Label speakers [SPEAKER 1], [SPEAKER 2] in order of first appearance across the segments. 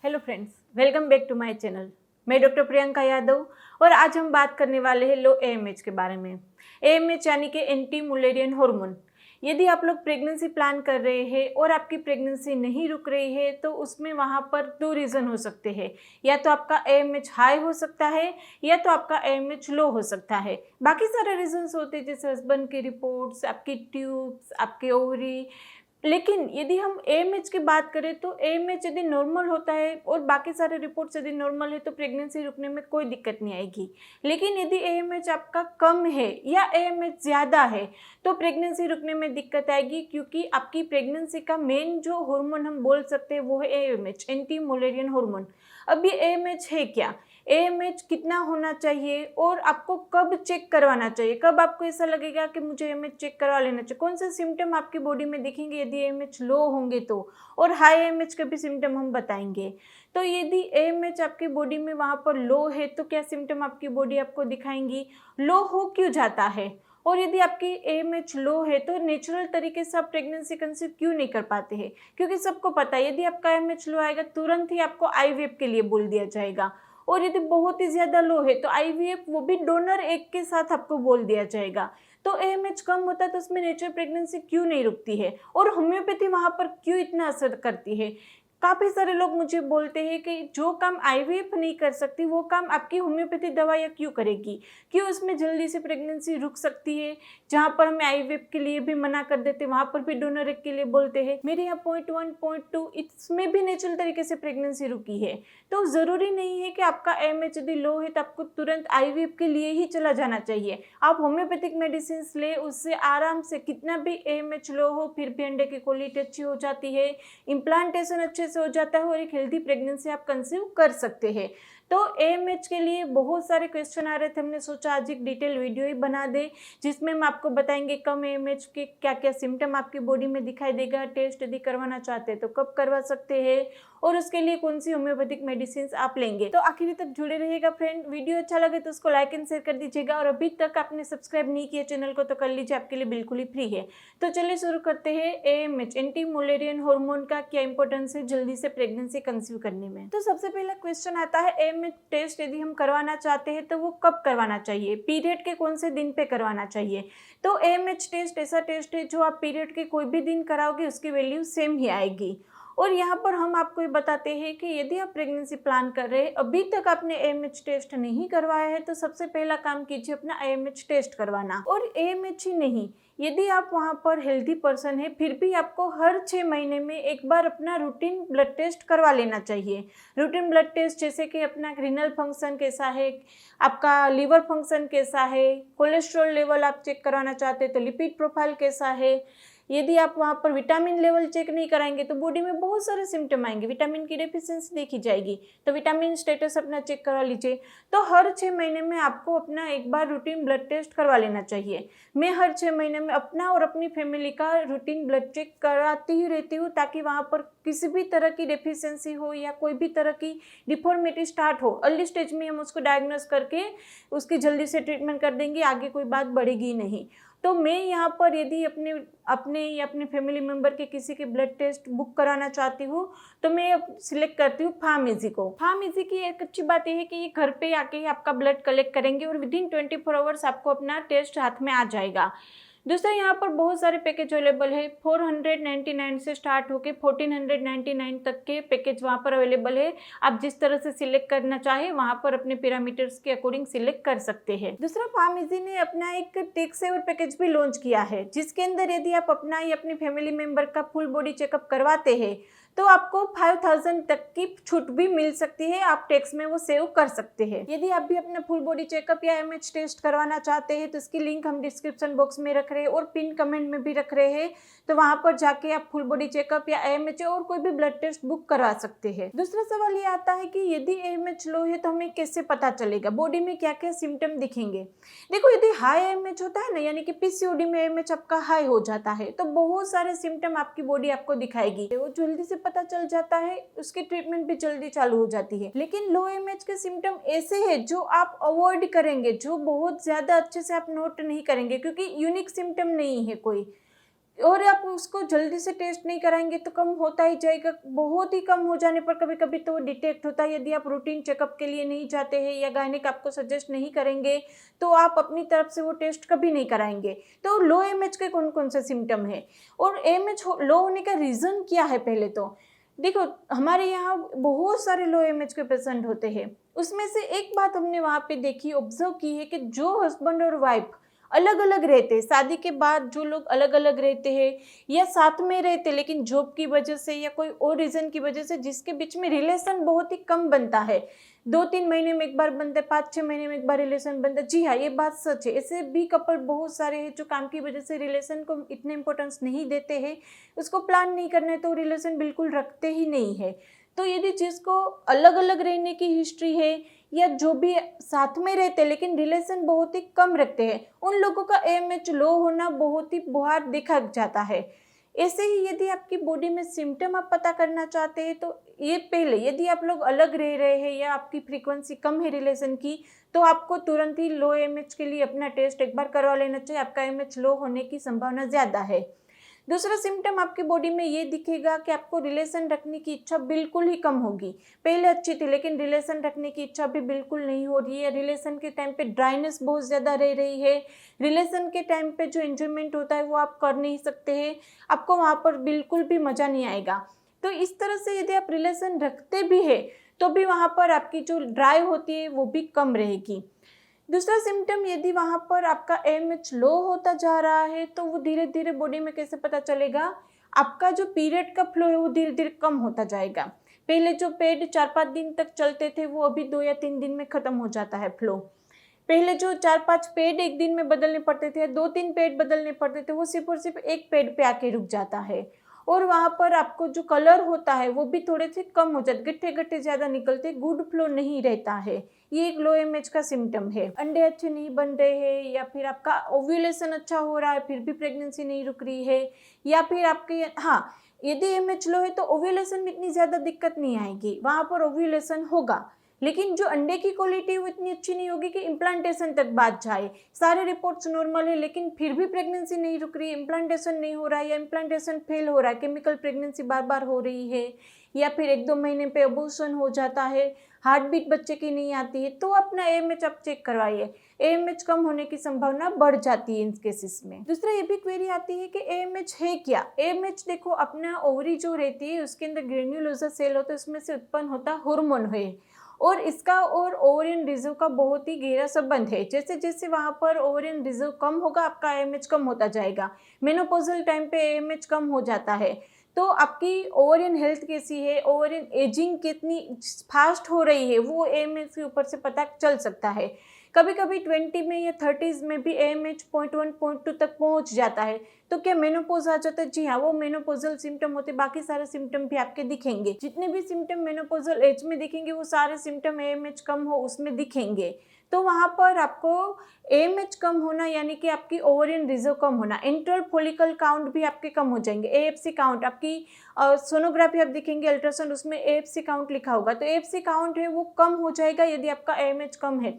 [SPEAKER 1] Hello friends, welcome back to my channel. मैं doctor Priyanka Yadav और आज हम बात करने वाले हैं लो एएमएच के बारे में। एएमएच यानी कि एंटी मुलेरियन हार्मोन। यदि आप लोग प्रेगनेंसी प्लान कर रहे हैं और आपकी प्रेगनेंसी नहीं रुक रही है तो उसमें वहाँ पर दो रीज़न हो सकते हैं। या तो आपका एएमएच हाई हो सकता है या तो आपका एएमएच लो हो सकता है। बाकी सारे रीजंस होते हैं जैसे हस्बैंड की रिपोर्ट्स, आपकी ट्यूब्स, आपके ओवरी। लेकिन यदि हम एएमएच की बात करें तो एएमएच यदि नॉर्मल होता है और बाकी सारे रिपोर्ट्स यदि नॉर्मल है तो प्रेगनेंसी रुकने में कोई दिक्कत नहीं आएगी। लेकिन यदि एएमएच आपका कम है या एएमएच ज़्यादा है तो प्रेगनेंसी रुकने में दिक्कत आएगी, क्योंकि आपकी प्रेगनेंसी का मेन जो हार्मोन हम बोल सकते हैं वो है एएमएच, एंटी मुलेरियन हार्मोन। अब ये एएमएच है क्या, एएमएच कितना होना चाहिए और आपको कब चेक करवाना चाहिए, कब आपको ऐसा लगेगा कि मुझे एएमएच चेक करवा लेना चाहिए, कौन से सिम्टम आपकी बॉडी में दिखेंगे यदि एएमएच लो होंगे तो, और हाई एएमएच के भी सिम्टम हम बताएंगे। तो यदि एएमएच आपकी बॉडी में वहाँ पर लो है तो क्या सिम्टम आपकी बॉडी आपको दिखाएंगी, लो हो क्यों जाता है, और यदि आपकी एएमएच लो है तो नेचुरल तरीके से आप प्रेगनेंसी कंसीव क्यों नहीं कर पाते हैं। क्योंकि सबको पता है यदि आपका एएमएच लो आएगा तुरंत ही आपको आईवीएफ के लिए बोल दिया जाएगा, और यदि बहुत ही ज़्यादा लो है तो आईवीएफ वो भी डोनर एग के साथ आपको बोल दिया जाएगा। तो एएमएच कम होता है तो उसमें नेचुरल प्रेगनेंसी क्यों नहीं रुकती है और होम्योपैथी वहाँ पर क्यों इतना असर करती है। काफ़ी सारे लोग मुझे बोलते हैं कि जो काम आईवीएफ नहीं कर सकती वो काम आपकी होम्योपैथी दवाइयाँ क्यों करेगी, क्यों उसमें जल्दी से प्रेगनेंसी रुक सकती है। जहाँ पर हमें आईवीएफ के लिए भी मना कर देते वहाँ पर भी डोनर एग के लिए बोलते हैं। मेरे यहाँ पॉइंट 1 पॉइंट 2 इसमें भी नेचुरल तरीके से प्रेगनेंसी रुकी है। तो ज़रूरी नहीं है कि आपका एएमएच यदि लो है तो आपको तुरंत आईवीएफ के लिए ही चला जाना चाहिए। आप होम्योपैथिक मेडिसिन ले, उससे आराम से कितना भी एएमएच लो हो फिर भी अंडे की क्वालिटी अच्छी हो जाती है, इम्प्लांटेशन अच्छे से हो जाता है और एक हेल्दी प्रेगनेंसी आप कंसीव कर सकते हैं। तो एएमएच के लिए बहुत सारे क्वेश्चन आ रहे थे, हमने सोचा आज एक डिटेल वीडियो ही बना दे जिसमें हम आपको बताएंगे कम एएमएच के क्या क्या सिम्टम आपकी बॉडी में दिखाई देगा, टेस्ट यदि करवाना चाहते हैं तो कब करवा सकते हैं और उसके लिए कौन सी होम्योपैथिक मेडिसिन आप लेंगे। तो आखिर तक जुड़े रहिएगा फ्रेंड। वीडियो अच्छा लगे तो उसको लाइक एंड शेयर कर दीजिएगा और अभी तक आपने सब्सक्राइब नहीं किया चैनल को तो कर लीजिए, आपके लिए बिल्कुल ही फ्री है। तो चलिए शुरू करते हैं। एएमएच एंटी मुलेरियन हार्मोन का क्या इंपॉर्टेंस है जल्दी से प्रेगनेंसी कंसीव करने में। तो सबसे पहला क्वेश्चन आता है एएमएच टेस्ट यदि हम करवाना चाहते हैं तो वो कब करवाना चाहिए, पीरियड के कौन से दिन पे करवाना चाहिए। तो एएमएच टेस्ट ऐसा टेस्ट है जो आप पीरियड के कोई भी दिन कराओगे उसकी वैल्यू सेम ही आएगी। और यहाँ पर हम आपको ये बताते हैं कि यदि आप प्रेगनेंसी प्लान कर रहे हैं, अभी तक आपने एएमएच टेस्ट नहीं करवाया है तो सबसे पहला काम कीजिए अपना एएमएच टेस्ट करवाना। और एएमएच ही नहीं, यदि आप वहाँ पर हेल्दी पर्सन है फिर भी आपको हर 6 महीने में एक बार अपना रूटीन ब्लड टेस्ट करवा लेना चाहिए। रूटीन ब्लड टेस्ट जैसे कि अपना रीनल फंक्शन कैसा है, आपका लीवर फंक्शन कैसा है, कोलेस्ट्रॉल लेवल आप चेक कराना चाहते हैं तो लिपिड प्रोफाइल कैसा है। यदि आप वहाँ पर विटामिन लेवल चेक नहीं कराएंगे तो बॉडी में बहुत सारे सिम्टम आएंगे, विटामिन की डेफिशिएंसी देखी जाएगी, तो विटामिन स्टेटस अपना चेक करा लीजिए। तो हर 6 महीने में आपको अपना एक बार रूटीन ब्लड टेस्ट करवा लेना चाहिए। मैं हर 6 महीने में अपना और अपनी फैमिली का रूटीन ब्लड चेक कराती ही रहती हूँ ताकि वहाँ पर किसी भी तरह की डेफिशिएंसी हो या कोई भी तरह की डिफॉर्मिटी स्टार्ट हो, अर्ली स्टेज में हम उसको डायग्नोस करके उसकी जल्दी से ट्रीटमेंट कर देंगे, आगे कोई बात बढ़ेगी नहीं। तो मैं यहाँ पर यदि अपने या अपने फैमिली मेम्बर के किसी के ब्लड टेस्ट बुक कराना चाहती हूँ तो मैं सिलेक्ट करती हूँ फार्मेसी को। फार्मेसी की एक अच्छी बात यह है कि ये घर पे आके ही आपका ब्लड कलेक्ट करेंगे और विदिन 24 आवर्स आपको अपना टेस्ट हाथ में आ जाएगा। दूसरा यहाँ पर बहुत सारे पैकेज अवेलेबल है, 499 से स्टार्ट होके 1499 तक के पैकेज वहाँ पर अवेलेबल है। आप जिस तरह से सिलेक्ट करना चाहे वहाँ पर अपने पैरामीटर्स के अकॉर्डिंग सिलेक्ट कर सकते हैं। दूसरा, फार्मेसी ने अपना एक टैक्स सेवर पैकेज भी लॉन्च किया है जिसके अंदर यदि आप अपना या अपने फैमिली मेंबर का फुल बॉडी चेकअप करवाते हैं तो आपको 5000 तक की छूट भी मिल सकती है, आप टैक्स में वो सेव कर सकते हैं। यदि आप भी अपना फुल बॉडी चेकअप या एएमएच टेस्ट करवाना चाहते हैं तो इसकी लिंक हम डिस्क्रिप्शन बॉक्स में रख रहे हैं और पिन कमेंट में भी रख रहे हैं, तो वहां पर जाके आप फुल बॉडी चेकअप या एएमएच और कोई भी ब्लड टेस्ट बुक करवा सकते हैं। दूसरा सवाल ये आता है कि यदि एएमएच लो है तो हमें कैसे पता चलेगा, बॉडी में क्या क्या सिम्टम दिखेंगे। देखो, यदि हाई एएमएच होता है ना, यानी कि पीसीओडी में एएमएच आपका हाई हो जाता है तो बहुत सारे सिम्टम आपकी बॉडी आपको दिखाएगी, वो जल्दी से पता चल जाता है, उसकी ट्रीटमेंट भी जल्दी चालू हो जाती है। लेकिन लो एएमएच के सिम्टम ऐसे हैं जो आप अवॉइड करेंगे, जो बहुत ज्यादा अच्छे से आप नोट नहीं करेंगे क्योंकि यूनिक सिम्टम नहीं है कोई। और आप उसको जल्दी से टेस्ट नहीं कराएंगे तो कम होता ही जाएगा। बहुत ही कम हो जाने पर कभी कभी तो डिटेक्ट होता है। यदि आप रूटीन चेकअप के लिए नहीं जाते हैं या गायनेक आपको सजेस्ट नहीं करेंगे तो आप अपनी तरफ से वो टेस्ट कभी नहीं कराएंगे। तो लो एमएच के कौन कौन से सिम्टम है और एमएच लो होने का रीज़न क्या है? पहले तो देखो, हमारे यहाँ बहुत सारे लो एमएच के पेशेंट होते हैं। उसमें से एक बात हमने वहाँ पे देखी, ऑब्जर्व की है कि जो हस्बैंड और वाइफ अलग अलग रहते हैं, शादी के बाद जो लोग अलग अलग रहते हैं या साथ में रहते लेकिन जॉब की वजह से या कोई और रीज़न की वजह से जिसके बीच में रिलेशन बहुत ही कम बनता है, 2-3 महीने में एक बार बनता है, 5-6 महीने में एक बार रिलेशन बनता है। जी हाँ, ये बात सच है। ऐसे भी कपल बहुत सारे हैं जो काम की वजह से रिलेशन को इतने इंपॉर्टेंस नहीं देते हैं, उसको प्लान नहीं करना है तो रिलेशन बिल्कुल रखते ही नहीं है। तो यदि जिसको अलग अलग रहने की हिस्ट्री है या जो भी साथ में रहते हैं लेकिन रिलेशन बहुत ही कम रखते हैं, उन लोगों का एएमएच लो होना बहुत ही बाहर देखा जाता है। ऐसे ही यदि आपकी बॉडी में सिम्टम आप पता करना चाहते हैं तो ये पहले, यदि आप लोग अलग रह रहे हैं या आपकी फ्रीक्वेंसी कम है रिलेशन की, तो आपको तुरंत ही लो एएमएच के लिए अपना टेस्ट एक बार करवा लेना चाहिए। आपका एएमएच लो होने की संभावना ज़्यादा है। दूसरा सिम्टम आपकी बॉडी में ये दिखेगा कि आपको रिलेशन रखने की इच्छा बिल्कुल ही कम होगी। पहले अच्छी थी लेकिन रिलेशन रखने की इच्छा भी बिल्कुल नहीं हो रही है। रिलेशन के टाइम पे ड्राइनेस बहुत ज़्यादा रह रही है। रिलेशन के टाइम पे जो एंजॉयमेंट होता है वो आप कर नहीं सकते हैं। आपको वहाँ पर बिल्कुल भी मज़ा नहीं आएगा। तो इस तरह से यदि आप रिलेशन रखते भी है तो भी वहाँ पर आपकी जो ड्राइव होती है वो भी कम रहेगी। दूसरा सिम्टम, यदि वहाँ पर आपका एएमएच लो होता जा रहा है तो वो धीरे धीरे बॉडी में कैसे पता चलेगा? आपका जो पीरियड का फ्लो है वो धीरे धीरे कम होता जाएगा। पहले जो पेड 4-5 दिन तक चलते थे वो अभी 2 या 3 दिन में ख़त्म हो जाता है फ्लो। पहले जो 4-5 पेड एक दिन में बदलने पड़ते थे, 2-3 पेड बदलने पड़ते थे, वो सिर्फ और सिर्फ एक पेड पे आके रुक जाता है। और वहाँ पर आपको जो कलर होता है वो भी थोड़े से कम हो जाते, गट्ठे गट्ठे ज़्यादा निकलते, गुड फ्लो नहीं रहता है। ये एक लो एमएच का सिम्टम है। अंडे अच्छे नहीं बन रहे हैं या फिर आपका ओव्यूलेशन अच्छा हो रहा है फिर भी प्रेगनेंसी नहीं रुक रही है, या फिर आपके यदि एमएच लो है तो ओव्यूलेशन में इतनी ज़्यादा दिक्कत नहीं आएगी, वहाँ पर ओव्यूलेशन होगा लेकिन जो अंडे की क्वालिटी वो इतनी अच्छी नहीं होगी कि इम्प्लांटेशन तक बात जाए। सारे रिपोर्ट्स नॉर्मल है लेकिन फिर भी प्रेगनेंसी नहीं रुक रही है, इम्प्लांटेशन नहीं हो रहा है या इम्प्लांटेशन फेल हो रहा है, केमिकल प्रेगनेंसी बार बार हो रही है, या फिर 1-2 महीने पे अबॉर्शन हो जाता है, हार्ट बीट बच्चे की नहीं आती है, तो अपना एएमएच आप चेक करवाइए। एएमएच कम होने की संभावना बढ़ जाती है इन केसेस में। दूसरा ये भी क्वेरी आती है कि एएमएच है क्या? एएमएच देखो, अपना ओवरी जो रहती है उसके अंदर ग्रेन्युलोसा सेल होता है, उसमें से उत्पन्न होता हार्मोन है और इसका और ओवरियन रिजर्व का बहुत ही गहरा संबंध है। जैसे जैसे वहाँ पर ओवरियन रिजर्व कम होगा आपका एएमएच कम होता जाएगा। मेनोपॉजल टाइम पे एएमएच कम हो जाता है। तो आपकी ओवरियन हेल्थ कैसी है, ओवरियन एजिंग कितनी फास्ट हो रही है, वो एएमएच के ऊपर से पता चल सकता है। कभी कभी 20 में या 30s में भी एएमएच 0.1 0.2 तक पहुंच जाता है। तो क्या मेनोपॉज आ जाता है? जी हाँ, वो मेनोपॉजल सिम्टम होते, बाकी सारे सिम्टम भी आपके दिखेंगे। जितने भी सिम्टम मेनोपॉजल एज में दिखेंगे वो सारे सिम्टम एएमएच कम हो उसमें दिखेंगे। तो वहाँ पर आपको एएमएच कम होना यानी कि आपकी ओवरियन रिजर्व कम होना, इंट्रल फॉलिकल काउंट भी आपके कम हो जाएंगे, एएफसी काउंट, आपकी सोनोग्राफी आप देखेंगे अल्ट्रासाउंड उसमें एएफसी काउंट लिखा होगा, तो एएफसी काउंट है वो कम हो जाएगा यदि आपका एएमएच कम है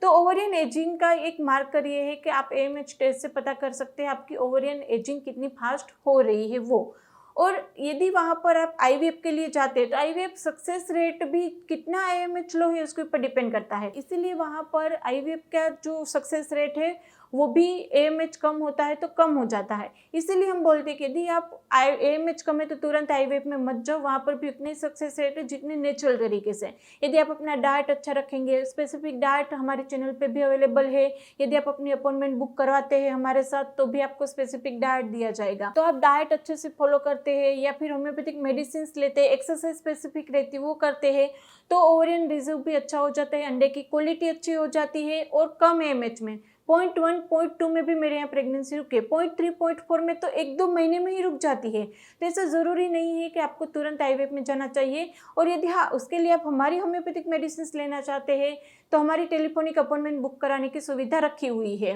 [SPEAKER 1] तो ओवरियन एजिंग का एक मार्कर ये है कि आप एएमएच टेस्ट से पता कर सकते हैं आपकी ओवरियन एजिंग कितनी फास्ट हो रही है वो। और यदि वहाँ पर आप आईवीएफ के लिए जाते हैं तो आईवीएफ सक्सेस रेट भी कितना एएमएच लो है उसके ऊपर डिपेंड करता है, इसीलिए वहाँ पर आईवीएफ का जो सक्सेस रेट है वो भी एएमएच कम होता है तो कम हो जाता है। इसीलिए हम बोलते हैं कि यदि आप एएमएच कम है तो तुरंत आईवीएफ में मत जाओ, वहाँ पर भी उतने सक्सेस रेट है जितने नेचुरल तरीके से। यदि आप अपना डाइट अच्छा रखेंगे, स्पेसिफिक डाइट हमारे चैनल पे भी अवेलेबल है, यदि आप अपनी अपॉइंटमेंट बुक करवाते हैं हमारे साथ तो भी आपको स्पेसिफिक डाइट दिया जाएगा। तो आप डाइट अच्छे से फॉलो करते हैं या फिर होम्योपैथिक मेडिसिन लेते हैं, एक्सरसाइज स्पेसिफिक रहती है वो करते हैं, तो ओवरियन रिजर्व भी अच्छा हो जाता है, अंडे की क्वालिटी अच्छी हो जाती है और कम एएमएच में 0.1 0.2 में भी मेरे यहाँ प्रेगनेंसी रुके, 0.3 0.4 में तो 1-2 महीने में ही रुक जाती है। तो ऐसा ज़रूरी नहीं है कि आपको तुरंत आईवीएफ में जाना चाहिए। और यदि उसके लिए आप हमारी होम्योपैथिक मेडिसिन लेना चाहते हैं तो हमारी टेलीफोनिक अपॉइंटमेंट बुक कराने की सुविधा रखी हुई है।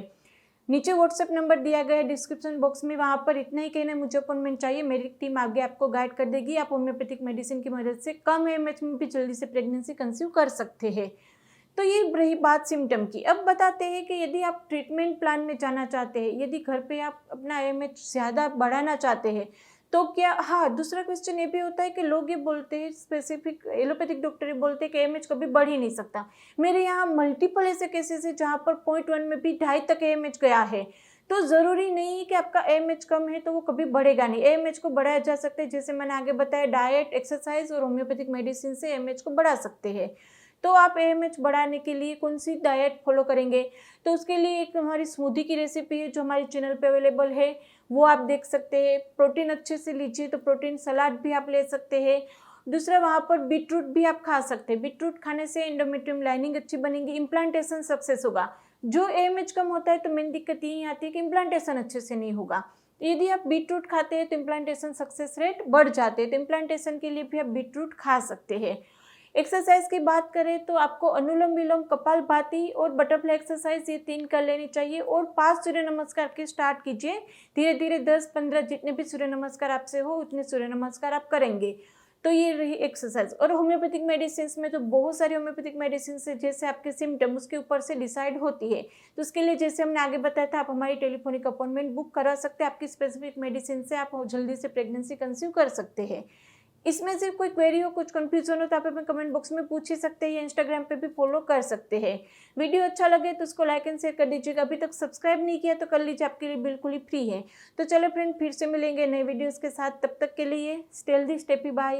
[SPEAKER 1] नीचे व्हाट्सएप नंबर दिया गया है डिस्क्रिप्शन बॉक्स में, वहाँ पर इतना ही कहना है मुझे अपॉइंटमेंट चाहिए, मेरी टीम आगे आपको गाइड कर देगी। आप होम्योपैथिक मेडिसिन की मदद से कम एएमएच में भी जल्दी से प्रेगनेंसी कंसीव कर सकते हैं। तो ये रही बात सिम्टम की। अब बताते हैं कि यदि आप ट्रीटमेंट प्लान में जाना चाहते हैं, यदि घर पे आप अपना AMH ज़्यादा बढ़ाना चाहते हैं, तो क्या, हाँ, दूसरा क्वेश्चन ये भी होता है कि लोग ये बोलते हैं, स्पेसिफिक एलोपैथिक डॉक्टर ये बोलते हैं कि AMH कभी बढ़ ही नहीं सकता। मेरे यहाँ मल्टीपल ऐसे केसेस है जहाँ पर 0.1 में भी 2.5 तक AMH गया है। तो ज़रूरी नहीं है कि आपका AMH कम है तो वो कभी बढ़ेगा नहीं। AMH को बढ़ाया जा सकता है, जैसे मैंने आगे बताया, डाइट, एक्सरसाइज और होम्योपैथिक मेडिसिन से AMH को बढ़ा सकते हैं। तो आप AMH बढ़ाने के लिए कौन सी डाइट फॉलो करेंगे, तो उसके लिए एक हमारी स्मूदी की रेसिपी है जो हमारे चैनल पे अवेलेबल है, वो आप देख सकते हैं। प्रोटीन अच्छे से लीजिए, तो प्रोटीन सलाद भी आप ले सकते हैं। दूसरा, वहाँ पर बीटरूट भी आप खा सकते हैं। बीटरूट खाने से एंडोमेट्रियम लाइनिंग अच्छी बनेगी, इम्प्लांटेशन सक्सेस होगा। जो AMH कम होता है तो मेन दिक्कत यही आती है कि इम्प्लांटेशन अच्छे से नहीं होगा। यदि आप बीटरूट खाते हैं तो इम्प्लांटेशन सक्सेस रेट बढ़ जाते हैं, तो इम्प्लांटेशन के लिए भी आप बीटरूट खा सकते हैं। एक्सरसाइज की बात करें तो आपको अनुलोम विलोम, कपालभाति और बटरफ्लाई एक्सरसाइज, ये 3 कर लेनी चाहिए। और 5 सूर्य नमस्कार के स्टार्ट कीजिए, धीरे धीरे 10-15 जितने भी सूर्य नमस्कार आपसे हो उतने सूर्य नमस्कार आप करेंगे। तो ये रही एक्सरसाइज। और होम्योपैथिक मेडिसिन में तो बहुत सारी होम्योपैथिक मेडिसिन है, जैसे आपके सिम्टम उसके ऊपर से डिसाइड होती है। तो उसके लिए जैसे हमने आगे बताया था, आप हमारी टेलीफोनिक अपॉइंटमेंट बुक करा सकते हैं। आपकी स्पेसिफिक मेडिसिन से आप जल्दी से प्रेगनेंसी कंसीव कर सकते हैं। इसमें से कोई क्वेरी हो, कुछ कंफ्यूजन हो तो आप हमें कमेंट बॉक्स में पूछ ही सकते हैं, या इंस्टाग्राम पे भी फॉलो कर सकते हैं। वीडियो अच्छा लगे तो उसको लाइक एंड शेयर कर दीजिएगा। अभी तक सब्सक्राइब नहीं किया तो कर लीजिए, आपके लिए बिल्कुल ही फ्री है। तो चलो फ्रेंड, फिर से मिलेंगे नए वीडियोस के साथ। तब तक के लिए stay healthy, stay happy, bye.